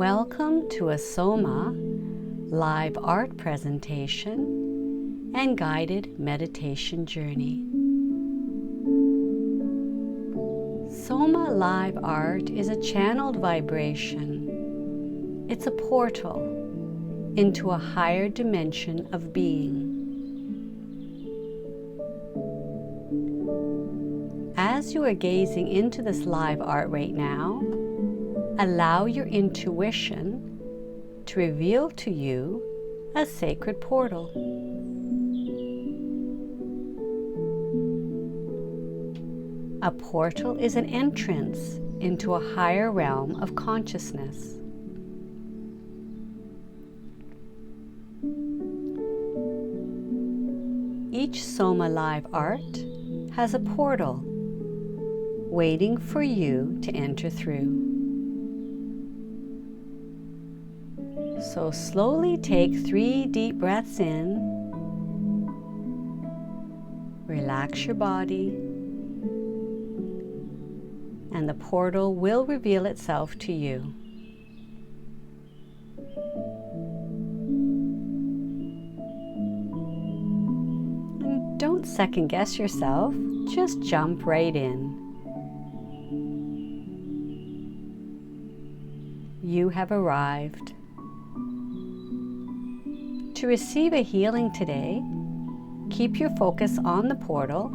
Welcome to a Soma live art presentation and guided meditation journey. Soma live art is a channeled vibration. It's a portal into a higher dimension of being. As you are gazing into this live art right now, allow your intuition to reveal to you a sacred portal. A portal is an entrance into a higher realm of consciousness. Each Soma live art has a portal waiting for you to enter through. So slowly take 3 deep breaths in, relax your body, and the portal will reveal itself to you. And don't second guess yourself, just jump right in. You have arrived. To receive a healing today, keep your focus on the portal.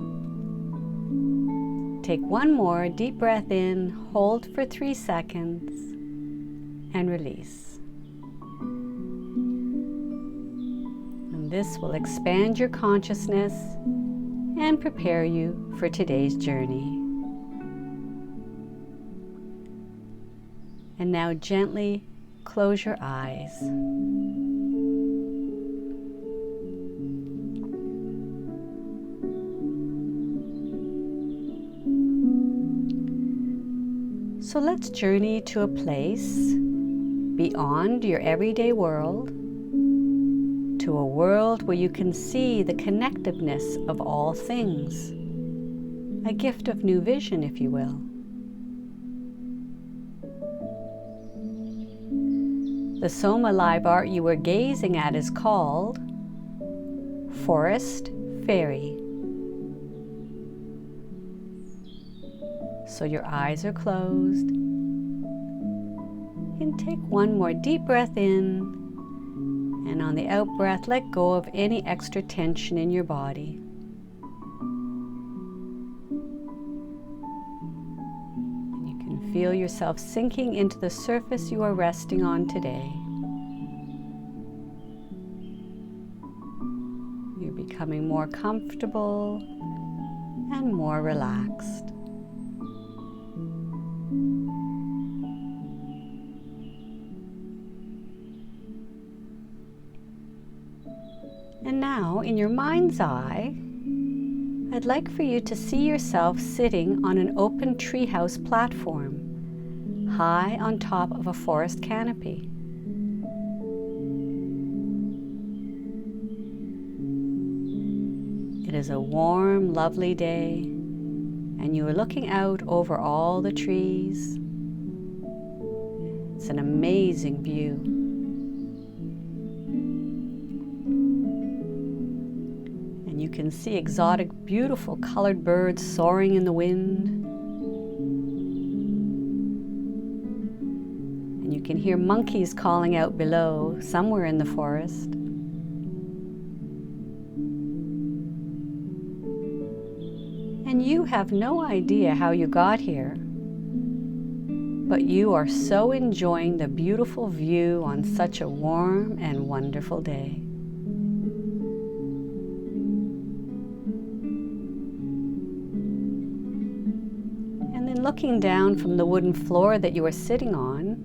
Take 1 more deep breath in, hold for 3 seconds, and release. And this will expand your consciousness and prepare you for today's journey. And now gently close your eyes. So let's journey to a place beyond your everyday world, to a world where you can see the connectiveness of all things, a gift of new vision, if you will. The Soma live art you are gazing at is called Forest Fairy. So your eyes are closed, and take 1 more deep breath in, and on the out breath let go of any extra tension in your body. And you can feel yourself sinking into the surface you are resting on today. You're becoming more comfortable and more relaxed. And now, in your mind's eye, I'd like for you to see yourself sitting on an open treehouse platform, high on top of a forest canopy. It is a warm, lovely day, and you are looking out over all the trees. It's an amazing view. You can see exotic, beautiful colored birds soaring in the wind. And you can hear monkeys calling out below, somewhere in the forest. And you have no idea how you got here, but you are so enjoying the beautiful view on such a warm and wonderful day. Looking down from the wooden floor that you are sitting on,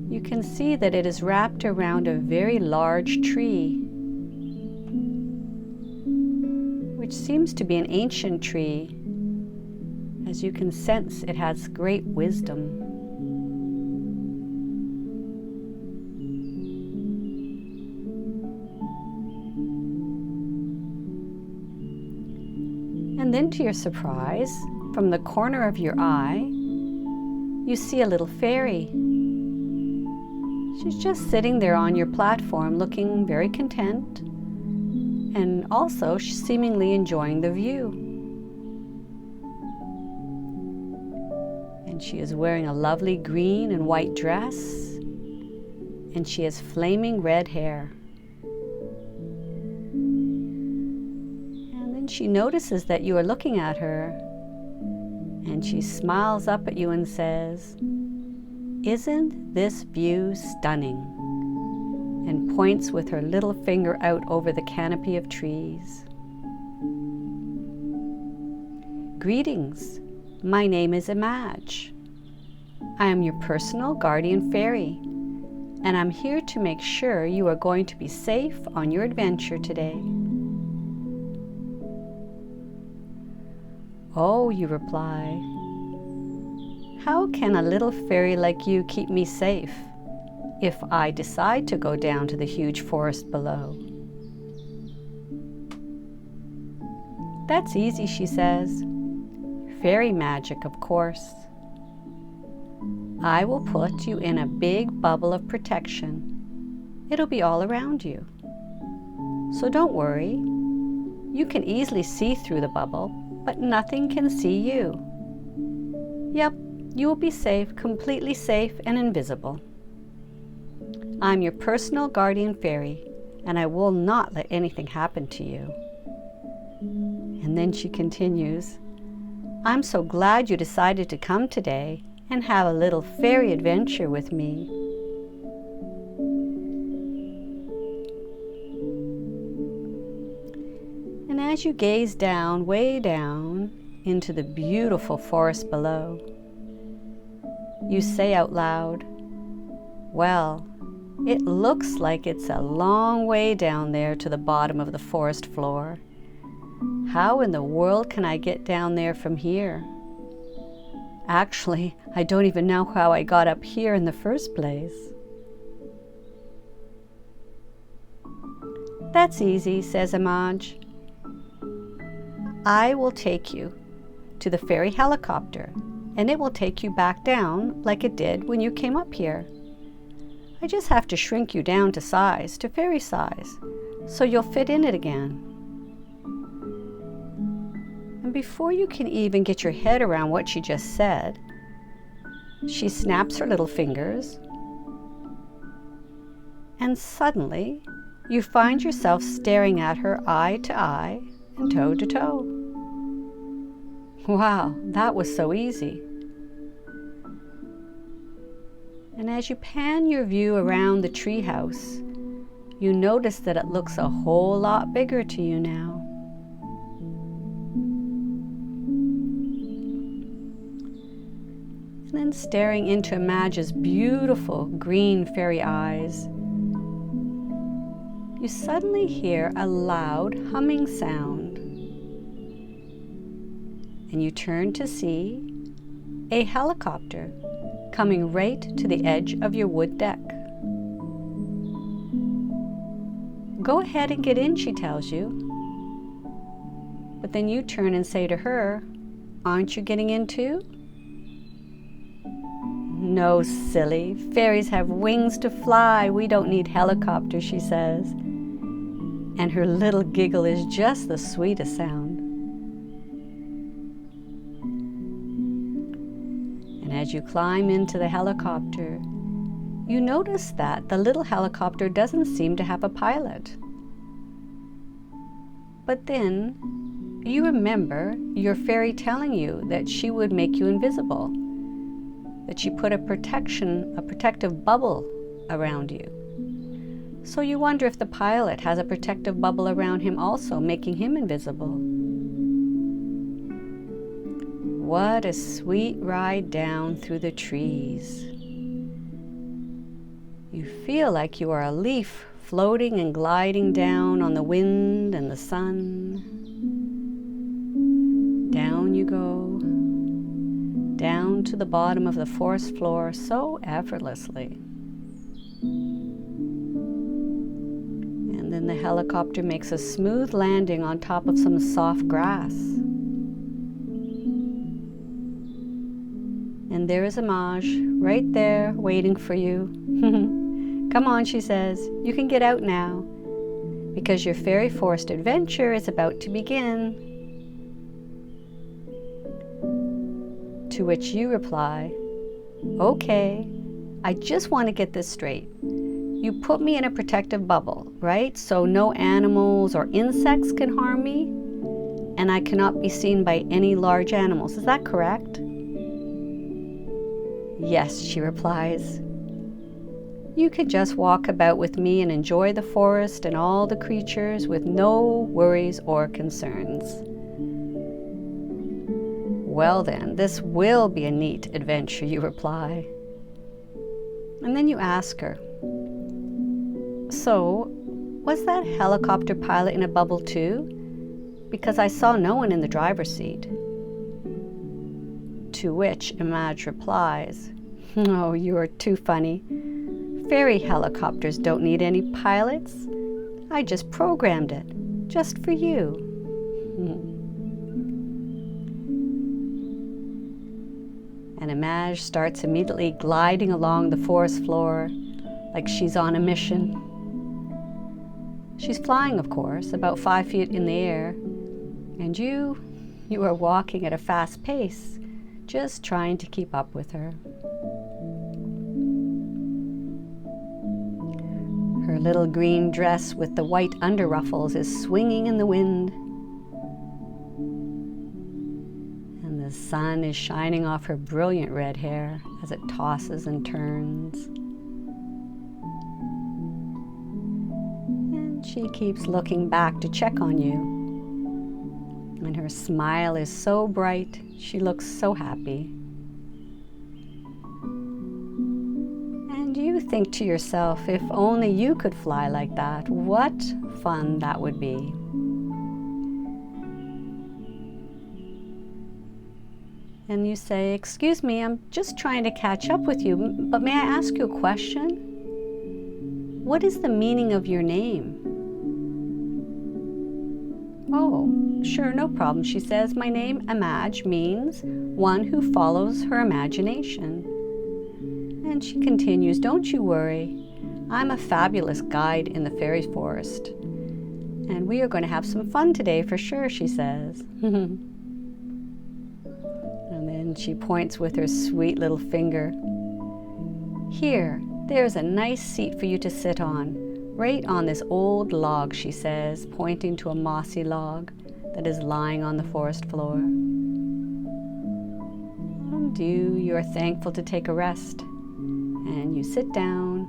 you can see that it is wrapped around a very large tree, which seems to be an ancient tree. As you can sense, it has great wisdom. And then, to your surprise, from the corner of your eye, you see a little fairy She's just sitting there on your platform looking very content and also seemingly enjoying the view. And she is wearing a lovely green and white dress, and she has flaming red hair. And then she notices that you are looking at her, and she smiles up at you and says, "Isn't this view stunning?" and points with her little finger out over the canopy of trees. "Greetings, my name is Image. I am your personal guardian fairy, and I'm here to make sure you are going to be safe on your adventure today." "Oh," you reply, "how can a little fairy like you keep me safe if I decide to go down to the huge forest below?" "That's easy," she says. "Fairy magic, of course. I will put you in a big bubble of protection. It'll be all around you. So don't worry. You can easily see through the bubble, but nothing can see you. Yep, you will be safe, completely safe and invisible. I'm your personal guardian fairy, and I will not let anything happen to you." And then she continues, "I'm so glad you decided to come today and have a little fairy adventure with me." And as you gaze down, way down, into the beautiful forest below, you say out loud, "Well, it looks like it's a long way down there to the bottom of the forest floor. How in the world can I get down there from here? Actually, I don't even know how I got up here in the first place." "That's easy," says Image. "I will take you to the fairy helicopter, and it will take you back down like it did when you came up here. I just have to shrink you down to size, to fairy size, so you'll fit in it again." And before you can even get your head around what she just said, she snaps her little fingers, and suddenly you find yourself staring at her eye to eye and toe to toe. Wow, that was so easy. And as you pan your view around the treehouse, you notice that it looks a whole lot bigger to you now. And then staring into Image's beautiful green fairy eyes, you suddenly hear a loud humming sound. And you turn to see a helicopter coming right to the edge of your wood deck. "Go ahead and get in," she tells you. But then you turn and say to her, "Aren't you getting in too?" "No, silly. Fairies have wings to fly. We don't need helicopters," she says. And her little giggle is just the sweetest sound. And as you climb into the helicopter, you notice that the little helicopter doesn't seem to have a pilot. But then you remember your fairy telling you that she would make you invisible, that she put a protective bubble around you. So you wonder if the pilot has a protective bubble around him also, making him invisible. What a sweet ride down through the trees. You feel like you are a leaf floating and gliding down on the wind and the sun. Down you go, down to the bottom of the forest floor so effortlessly. And then the helicopter makes a smooth landing on top of some soft grass. And there is Image right there waiting for you. Come on, she says, you can get out now, because your fairy forest adventure is about to begin. To which you reply, okay, I just want to get this straight. You put me in a protective bubble, right? So no animals or insects can harm me, and I cannot be seen by any large animals. Is that correct? Yes, she replies. You could just walk about with me and enjoy the forest and all the creatures with no worries or concerns. Well then, this will be a neat adventure, you reply. And then you ask her, so, was that helicopter pilot in a bubble too? Because I saw no one in the driver's seat. To which Image replies, oh, you are too funny. Fairy helicopters don't need any pilots. I just programmed it, just for you. And Image starts immediately gliding along the forest floor like she's on a mission. She's flying, of course, about 5 feet in the air, and you are walking at a fast pace, just trying to keep up with her. Her little green dress with the white underruffles is swinging in the wind, and the sun is shining off her brilliant red hair as it tosses and turns. She keeps looking back to check on you, and her smile is so bright, she looks so happy. And you think to yourself, if only you could fly like that, what fun that would be. And you say, excuse me, I'm just trying to catch up with you, but may I ask you a question? What is the meaning of your name? Oh, sure, no problem, she says. My name, Image, means one who follows her imagination. And she continues, don't you worry. I'm a fabulous guide in the fairy forest. And we are going to have some fun today for sure, she says. And then she points with her sweet little finger. Here, there's a nice seat for you to sit on. Right on this old log, she says, pointing to a mossy log that is lying on the forest floor. And you are thankful to take a rest, and you sit down,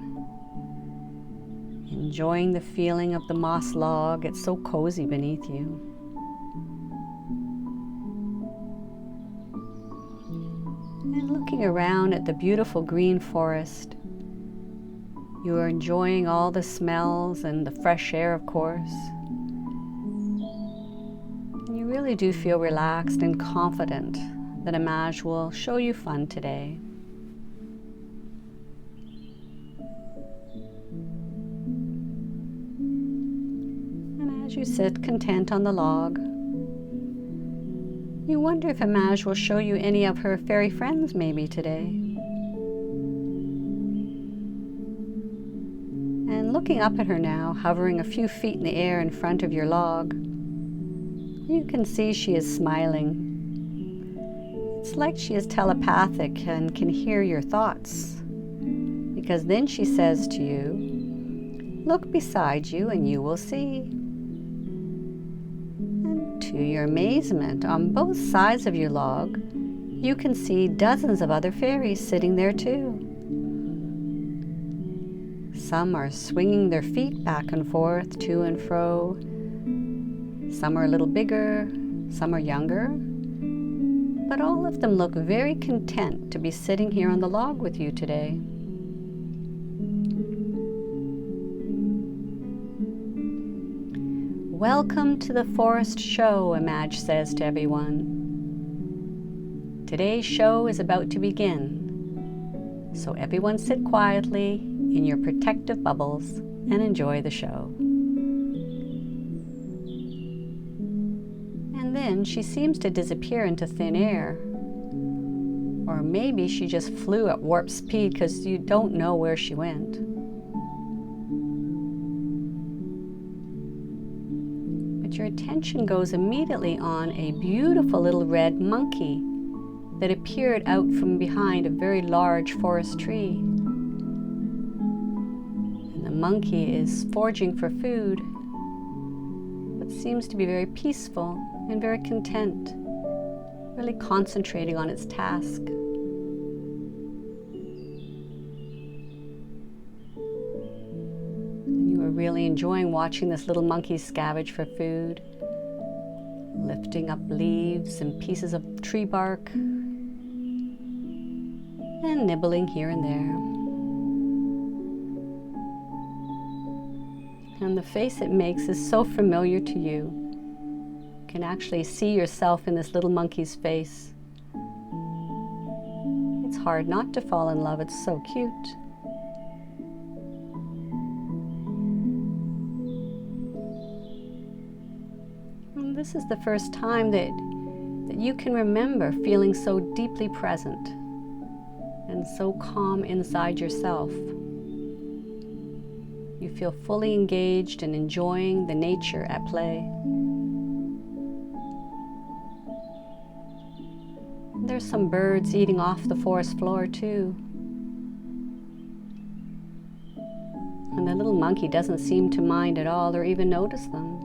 enjoying the feeling of the moss log. It's so cozy beneath you. And looking around at the beautiful green forest, you are enjoying all the smells and the fresh air, of course. You really do feel relaxed and confident that Image will show you fun today. And as you sit content on the log, you wonder if Image will show you any of her fairy friends maybe today. And looking up at her now, hovering a few feet in the air in front of your log, you can see she is smiling. It's like she is telepathic and can hear your thoughts. Because then she says to you, look beside you and you will see. And to your amazement, on both sides of your log, you can see dozens of other fairies sitting there too. Some are swinging their feet back and forth, to and fro. Some are a little bigger, some are younger, but all of them look very content to be sitting here on the log with you today. Welcome to the forest show, Image says to everyone. Today's show is about to begin, so everyone sit quietly in your protective bubbles and enjoy the show. And then she seems to disappear into thin air. Or maybe she just flew at warp speed because you don't know where she went. your attention goes immediately on a beautiful little red monkey that appeared out from behind a very large forest tree. And the monkey is foraging for food, but seems to be very peaceful and very content, really concentrating on its task. And you are really enjoying watching this little monkey scavenge for food, lifting up leaves and pieces of tree bark, and nibbling here and there. And the face it makes is so familiar to you. You can actually see yourself in this little monkey's face. It's hard not to fall in love, it's so cute. And this is the first time that you can remember feeling so deeply present and so calm inside yourself. You feel fully engaged and enjoying the nature at play. There's some birds eating off the forest floor too. And the little monkey doesn't seem to mind at all or even notice them.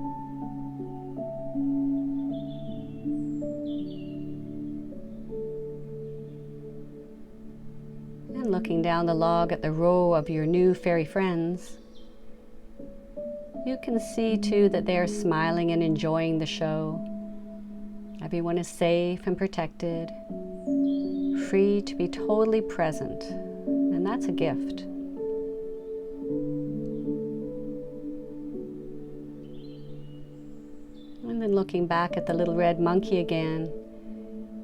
And looking down the log at the row of your new fairy friends, you can see too that they are smiling and enjoying the show. Everyone is safe and protected, free to be totally present, and that's a gift. And then looking back at the little red monkey again,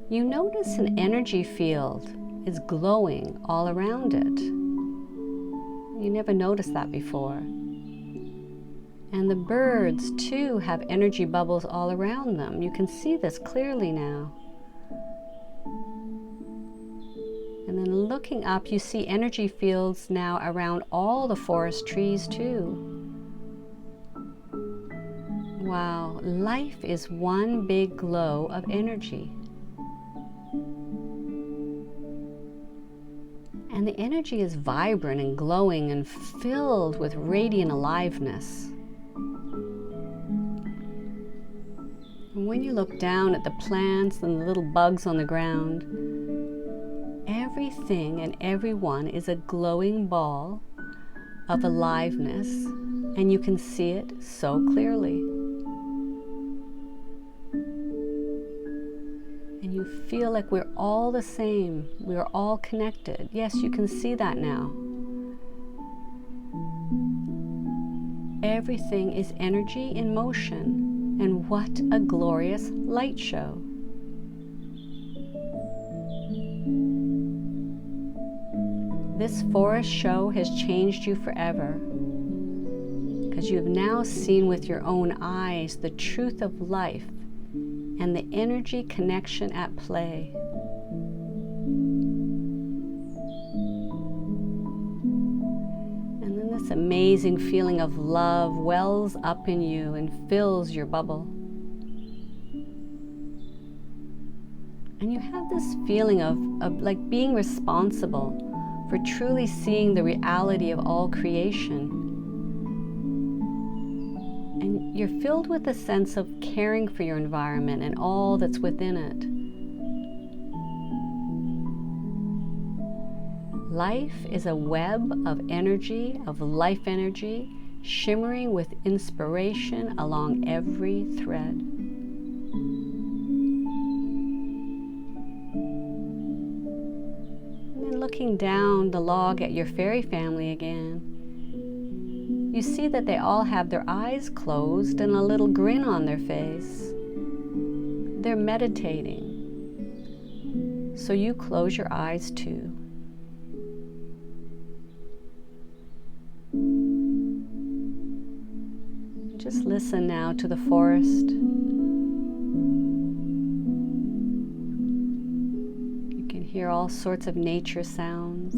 you notice an energy field is glowing all around it. You never noticed that before. And the birds too have energy bubbles all around them. You can see this clearly now. And then looking up, you see energy fields now around all the forest trees too. Wow, life is one big glow of energy. And the energy is vibrant and glowing and filled with radiant aliveness. And when you look down at the plants and the little bugs on the ground, everything and everyone is a glowing ball of aliveness, and you can see it so clearly. And you feel like we're all the same, we are all connected. Yes, you can see that now. Everything is energy in motion. And what a glorious light show. This forest show has changed you forever, because you have now seen with your own eyes the truth of life and the energy connection at play. This amazing feeling of love wells up in you and fills your bubble. And you have this feeling of like being responsible for truly seeing the reality of all creation. And you're filled with a sense of caring for your environment and all that's within it. Life is a web of energy, of life energy, shimmering with inspiration along every thread. And then looking down the log at your fairy family again, you see that they all have their eyes closed and a little grin on their face. They're meditating. So you close your eyes too. Just listen now to the forest. You can hear all sorts of nature sounds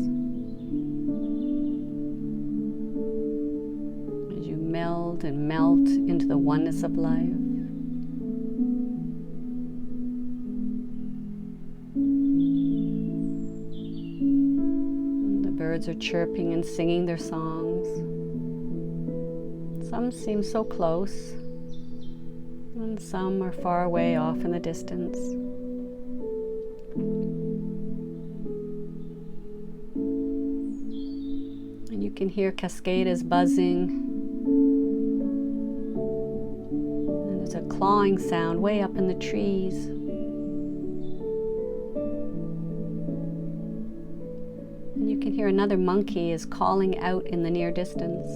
as you meld and melt into the oneness of life. birds are chirping and singing their songs. Some seem so close, and some are far away off in the distance. And you can hear cascadas buzzing, and there's a clawing sound way up in the trees. And you can hear another monkey is calling out in the near distance.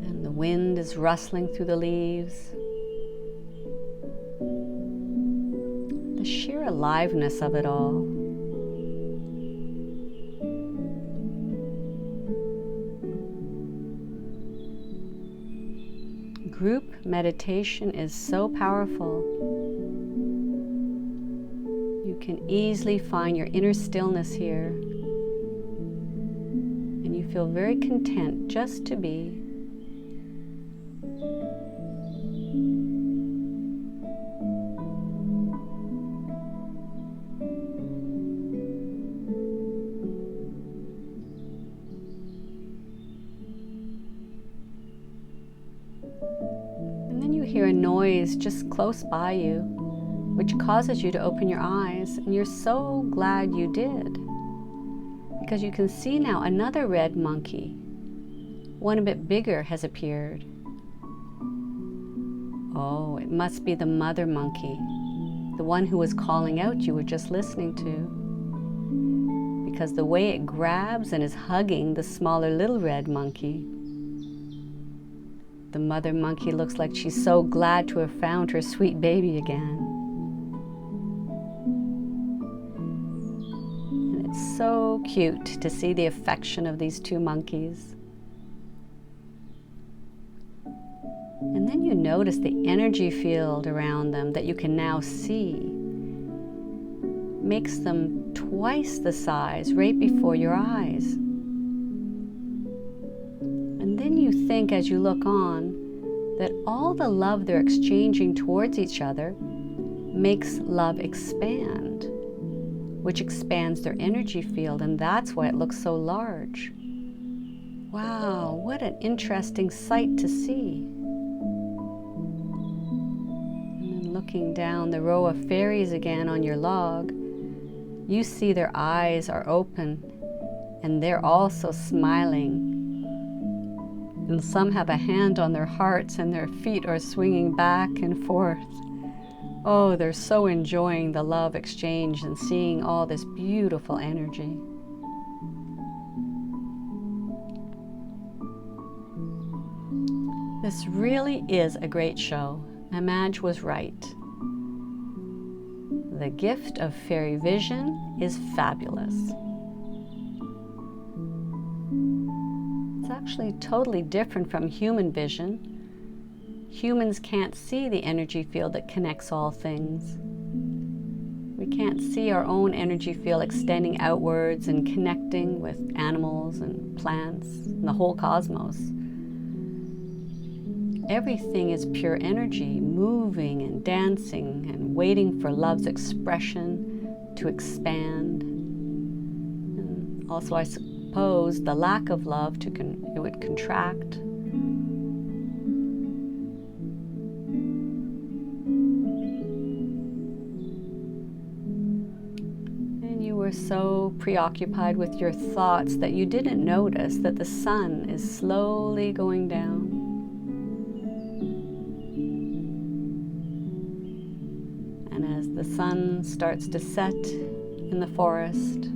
And the wind is rustling through the leaves. The sheer aliveness of it all. Group meditation is so powerful. You can easily find your inner stillness here, and you feel very content just to be. And then you hear a noise just close by you, which causes you to open your eyes, and you're so glad you did, because you can see now another red monkey. One a bit bigger has appeared. Oh, it must be the mother monkey, the one who was calling out you were just listening to, because the way it grabs and is hugging the smaller little red monkey. The mother monkey looks like she's so glad to have found her sweet baby again. And it's so cute to see the affection of these two monkeys. And then you notice the energy field around them that you can now see. Makes them twice the size right before your eyes. And then you think as you look on that all the love they're exchanging towards each other makes love expand, which expands their energy field, and that's why it looks so large. Wow, what an interesting sight to see. And then looking down the row of fairies again on your log, you see their eyes are open and they're also smiling. And some have a hand on their hearts and their feet are swinging back and forth. Oh, they're so enjoying the love exchange and seeing all this beautiful energy. This really is a great show, and Madge was right. The gift of fairy vision is fabulous. It's actually totally different from human vision. Humans can't see the energy field that connects all things. We can't see our own energy field extending outwards and connecting with animals and plants and the whole cosmos. Everything is pure energy, moving and dancing and waiting for love's expression to expand. And also, I suppose the lack of love it would contract. And you were so preoccupied with your thoughts that you didn't notice that the sun is slowly going down. And as the sun starts to set in the forest,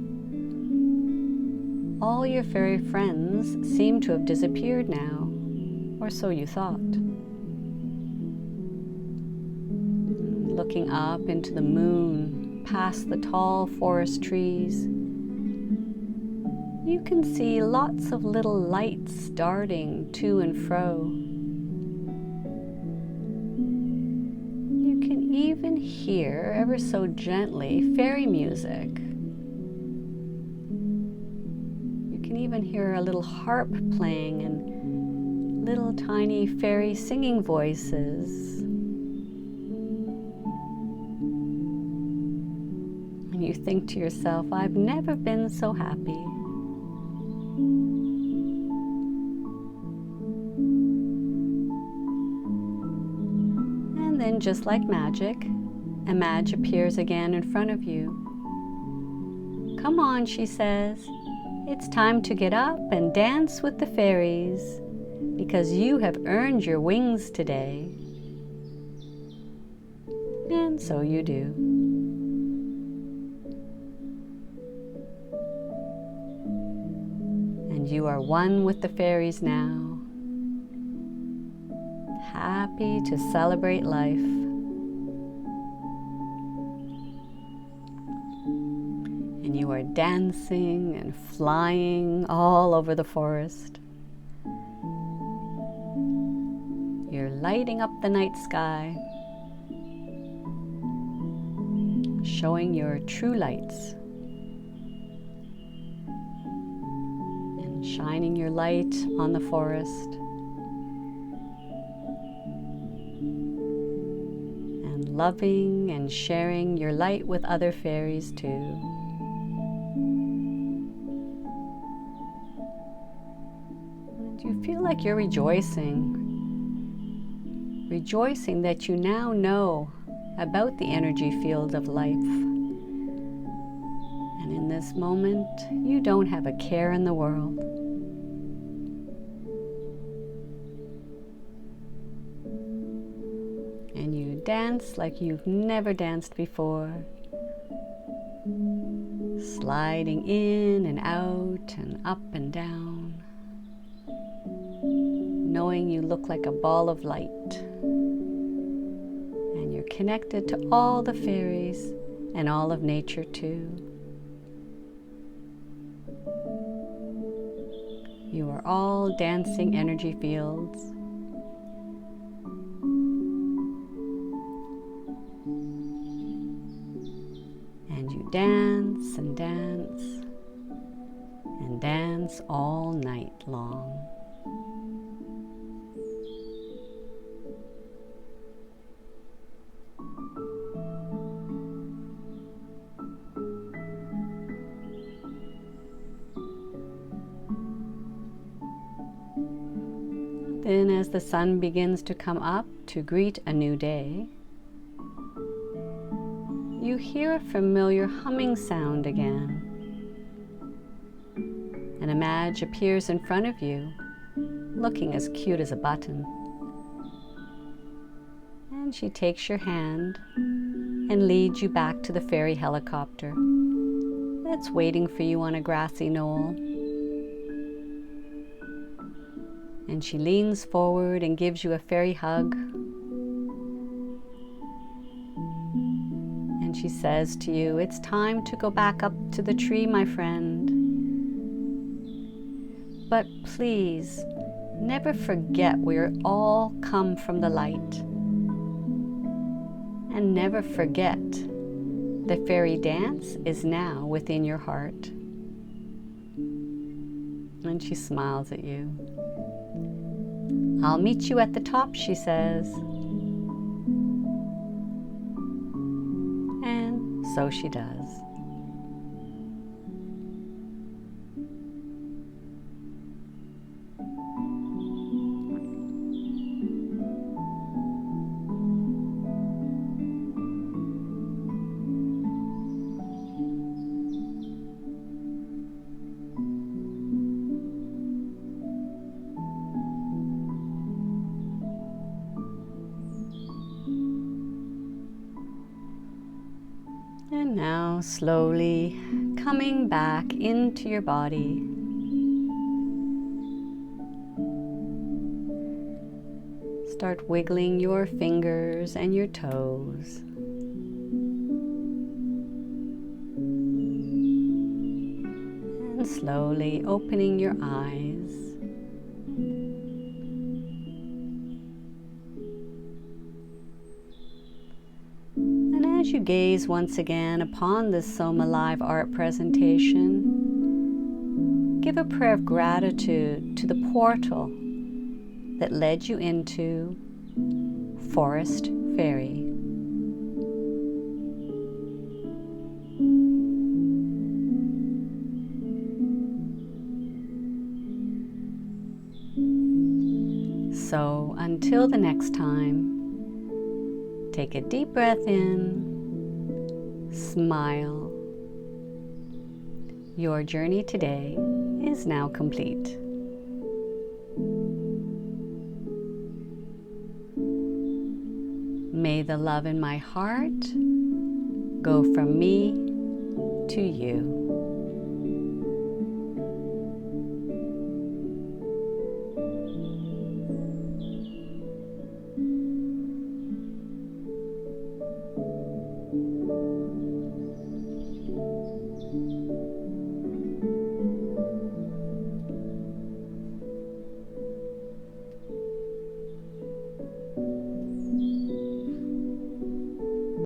all your fairy friends seem to have disappeared now, or so you thought. Looking up into the moon, past the tall forest trees, you can see lots of little lights darting to and fro. You can even hear, ever so gently, fairy music. You can even hear a little harp playing and little tiny fairy singing voices. think to yourself, I've never been so happy. And then, just like magic, a Madge appears again in front of you. Come on, she says. It's time to get up and dance with the fairies, because you have earned your wings today. And so you do. And you are one with the fairies now, happy to celebrate life. And you are dancing and flying all over the forest. You're lighting up the night sky, showing your true lights, and shining your light on the forest, and loving and sharing your light with other fairies too. And you feel like you're rejoicing that you now know about the energy field of life. And in this moment, you don't have a care in the world. And you dance like you've never danced before, sliding in and out and up and down, knowing you look like a ball of light. And you're connected to all the fairies and all of nature too. You are all dancing energy fields. And you dance and dance and dance all night long. Then, as the sun begins to come up to greet a new day, you hear a familiar humming sound again. And a Madge appears in front of you, looking as cute as a button. And she takes your hand and leads you back to the fairy helicopter that's waiting for you on a grassy knoll. And she leans forward and gives you a fairy hug. And she says to you, it's time to go back up to the tree, my friend. But please, never forget we all come from the light. And never forget, the fairy dance is now within your heart. And she smiles at you. I'll meet you at the top, she says. And so she does. And now slowly coming back into your body. Start wiggling your fingers and your toes. And slowly opening your eyes. As you gaze once again upon this Soma Live art presentation, give a prayer of gratitude to the portal that led you into Forest Fairy. So until the next time, take a deep breath in, smile. Your journey today is now complete. May the love in my heart go from me to you.